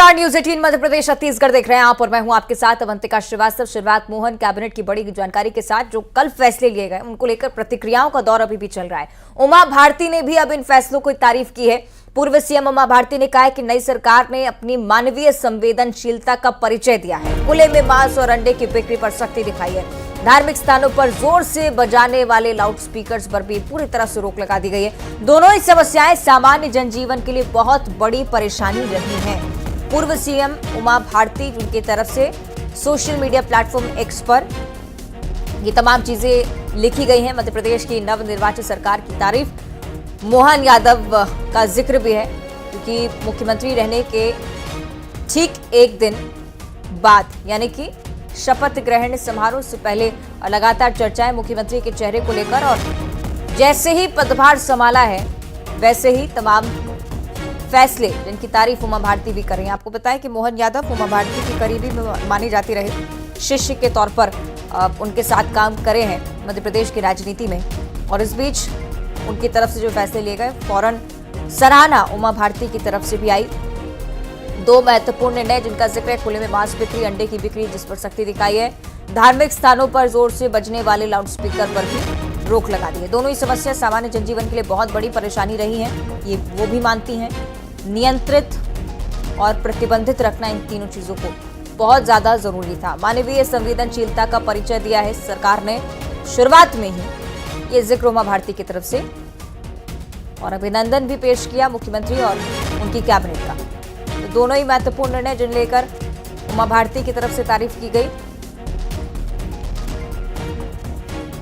नमस्कार, न्यूज 18 मध्य प्रदेश छत्तीसगढ़ देख रहे हैं आप और मैं हूं आपके साथ अवंतिका श्रीवास्तव। शिवराज मोहन कैबिनेट की बड़ी जानकारी के साथ जो कल फैसले लिए गए उनको लेकर प्रतिक्रियाओं का दौर अभी भी चल रहा है। उमा भारती ने भी अब इन फैसलों की तारीफ की है। पूर्व सीएम उमा भारती ने कहा है कि नई सरकार ने अपनी मानवीय संवेदनशीलता का परिचय दिया है। खुले में मांस और अंडे की बिक्री पर सख्ती दिखाई है। धार्मिक स्थानों पर जोर से बजाने वाले लाउड स्पीकर्स पर भी पूरी तरह से रोक लगा दी गई है। दोनों ही समस्याएं सामान्य जनजीवन के लिए बहुत बड़ी परेशानी रही हैं। पूर्व सीएम उमा भारती उनकी तरफ से सोशल मीडिया प्लेटफॉर्म एक्स पर ये तमाम चीजें लिखी गई हैं। मध्य प्रदेश की नवनिर्वाचित सरकार की तारीफ, मोहन यादव का जिक्र भी है क्योंकि मुख्यमंत्री रहने के ठीक एक दिन बाद यानी कि शपथ ग्रहण समारोह से पहले लगातार चर्चाएं मुख्यमंत्री के चेहरे को लेकर, और जैसे ही पदभार संभाला है वैसे ही तमाम फैसले जिनकी तारीफ उमा भारती भी कर रही हैं। आपको बताएं कि मोहन यादव उमा भारती की करीबी मानी जाती रहे, शिष्य के तौर पर उनके साथ काम करे हैं मध्य प्रदेश की राजनीति में, और इस बीच उनकी तरफ से जो फैसले लिए गए फौरन सराहना उमा भारती की तरफ से भी आई। दो महत्वपूर्ण निर्णय जिनका जिक्र है, खुले में मांस बिक्री, अंडे की बिक्री जिस पर सख्ती दिखाई है। धार्मिक स्थानों पर जोर से बजने वाले लाउड स्पीकर पर भी रोक लगा दी है। दोनों ही समस्या सामान्य जनजीवन के लिए बहुत बड़ी परेशानी रही है, ये वो भी मानती हैं। नियंत्रित और प्रतिबंधित रखना इन तीनों चीजों को बहुत ज्यादा जरूरी था। मानवीय संवेदनशीलता का परिचय दिया है सरकार ने शुरुआत में ही, ये जिक्र उमा भारती की तरफ से, और अभिनंदन भी पेश किया मुख्यमंत्री और उनकी कैबिनेट का। तो दोनों ही महत्वपूर्ण निर्णय जिन लेकर उमा भारती की तरफ से तारीफ की गई।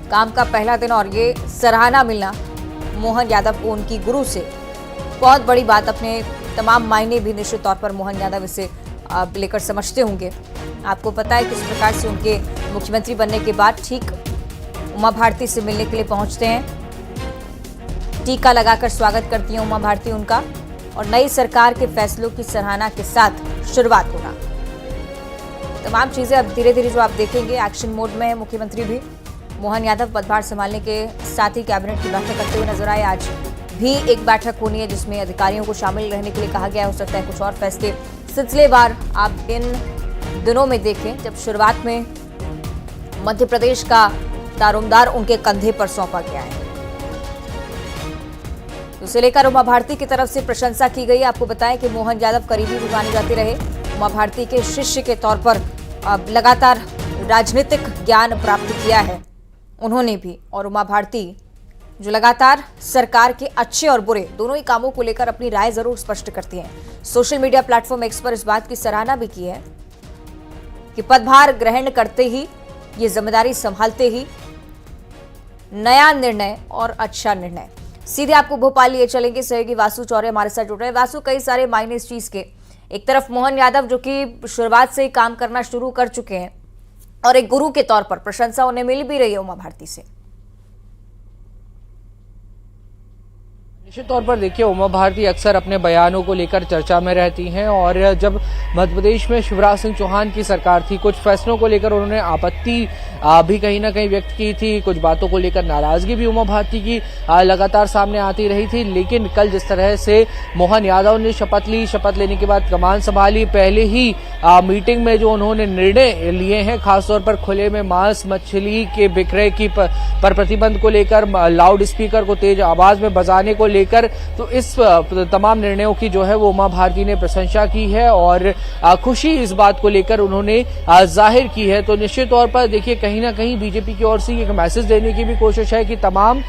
काम का पहला दिन और ये सराहना मिलना मोहन यादव को उनकी गुरु से बहुत बड़ी बात, अपने तमाम मायने भी निश्चित तौर पर मोहन यादव इसे लेकर समझते होंगे। आपको पता है किस प्रकार से उनके मुख्यमंत्री बनने के बाद ठीक उमा भारती से मिलने के लिए पहुंचते हैं, टीका लगाकर स्वागत करती हैं उमा भारती उनका, और नई सरकार के फैसलों की सराहना के साथ शुरुआत होना। तमाम चीजें अब धीरे धीरे जो आप देखेंगे एक्शन मोड में है मुख्यमंत्री भी। मोहन यादव पदभार संभालने के साथ ही कैबिनेट की बैठक करते हुए नजर आए। आज भी एक बैठक होनी है जिसमें अधिकारियों को शामिल रहने के लिए कहा गया। हो सकता है कुछ और फैसले सिलसिलेवार आप इन दिनों में देखें, जब शुरुआत में मध्य प्रदेश का दारोमदार उनके कंधे पर सौंपा गया है। उसे लेकर उमा भारती की तरफ से प्रशंसा की गई। आपको बताएं कि मोहन यादव करीबी भी माने जाते रहे, उमा भारती के शिष्य के तौर पर लगातार राजनीतिक ज्ञान प्राप्त किया है उन्होंने भी, और उमा भारती जो लगातार सरकार के अच्छे और बुरे दोनों ही कामों को लेकर अपनी राय जरूर स्पष्ट करती हैं। सोशल मीडिया प्लेटफॉर्म एक्स पर इस बात की सराहना भी की है कि पदभार ग्रहण करते ही, ये जिम्मेदारी संभालते ही नया निर्णय और अच्छा निर्णय। सीधे आपको भोपाल लिए चलेंगे, सहयोगी वासु चौरे हमारे साथ जुड़ रहे हैं। वासु, कई सारे मायने इस चीज के, एक तरफ मोहन यादव जो कि शुरुआत से ही काम करना शुरू कर चुके हैं और एक गुरु के तौर पर प्रशंसा उन्हें मिल भी रही है उमा भारती से। निश्चित तौर पर देखिए, उमा भारती अक्सर अपने बयानों को लेकर चर्चा में रहती हैं, और जब मध्य प्रदेश में शिवराज सिंह चौहान की सरकार थी, कुछ फैसलों को लेकर उन्होंने आपत्ति भी कहीं ना कहीं व्यक्त की थी, कुछ बातों को लेकर नाराजगी भी उमा भारती की लगातार सामने आती रही थी। लेकिन कल जिस तरह से मोहन यादव ने शपथ ली, शपथ लेने के बाद कमान संभाली, पहले ही मीटिंग में जो उन्होंने निर्णय लिए हैं, खासतौर पर खुले में मांस मछली के विक्रय की पर प्रतिबंध को लेकर, लाउड स्पीकर को तेज आवाज में बजाने को लेकर, तो इस तमाम निर्णयों की जो है वो उमा भारती ने प्रशंसा की है और खुशी इस बात को लेकर उन्होंने जाहिर की है। तो निश्चित तौर पर देखिए, कहीं ना कहीं बीजेपी की ओर से एक मैसेज देने की भी कोशिश है कि तमाम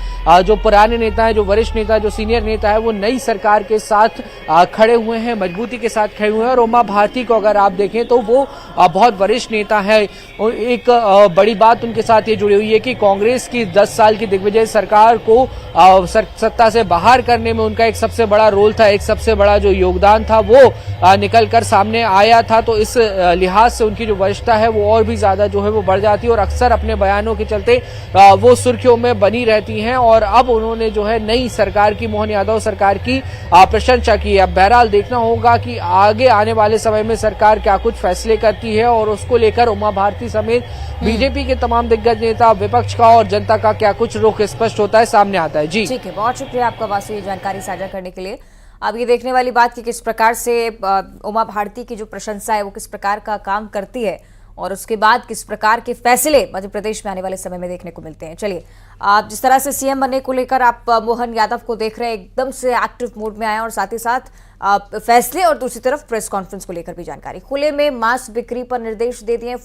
जो पुराने नेता है, जो वरिष्ठ नेता, जो सीनियर नेता है, वो नई सरकार के साथ खड़े हुए हैं, मजबूती के साथ खड़े हुए हैं। और उमा भारती को अगर आप देखें तो वो बहुत वरिष्ठ नेता है। एक बड़ी बात उनके साथ ये जुड़ी हुई है कि कांग्रेस की 10 साल की दिग्विजय सरकार को सत्ता से बाहर करने में उनका एक सबसे बड़ा रोल था, एक सबसे बड़ा जो योगदान था वो निकल कर सामने आया था। तो इस लिहाज से उनकी जो वरिष्ठता है वो और भी ज्यादा जो है वो बढ़ जाती है, और अक्सर अपने बयानों के चलते वो सुर्खियों में बनी रहती हैं। और अब उन्होंने जो है नई सरकार की, मोहन यादव सरकार की प्रशंसा की है। अब बहरहाल देखना होगा कि आगे आने वाले समय में सरकार क्या कुछ फैसले करती है, और उसको लेकर उमा भारती समेत बीजेपी के तमाम दिग्गज नेता, विपक्ष का और जनता का क्या कुछ रुख स्पष्ट होता है, सामने आता है। जी ठीक है, बहुत शुक्रिया आपका वासु ये जानकारी साझा करने के लिए। अब ये देखने वाली बात कि किस प्रकार से उमा भारती की जो प्रशंसा है वो किस प्रकार का काम करती है और उसके बाद किस प्रकार के फैसले मध्य प्रदेश में आने वाले समय में देखने को मिलते हैं। चलिए, आप जिस तरह से सीएम बनने को लेकर आप मोहन यादव को देख रहे हैं, एकदम से एक्टिव मोड में आए और साथ ही साथ फैसले और दूसरी तरफ प्रेस कॉन्फ्रेंस को लेकर भी जानकारी। खुले में मांस बिक्री पर निर्देश दे दिए।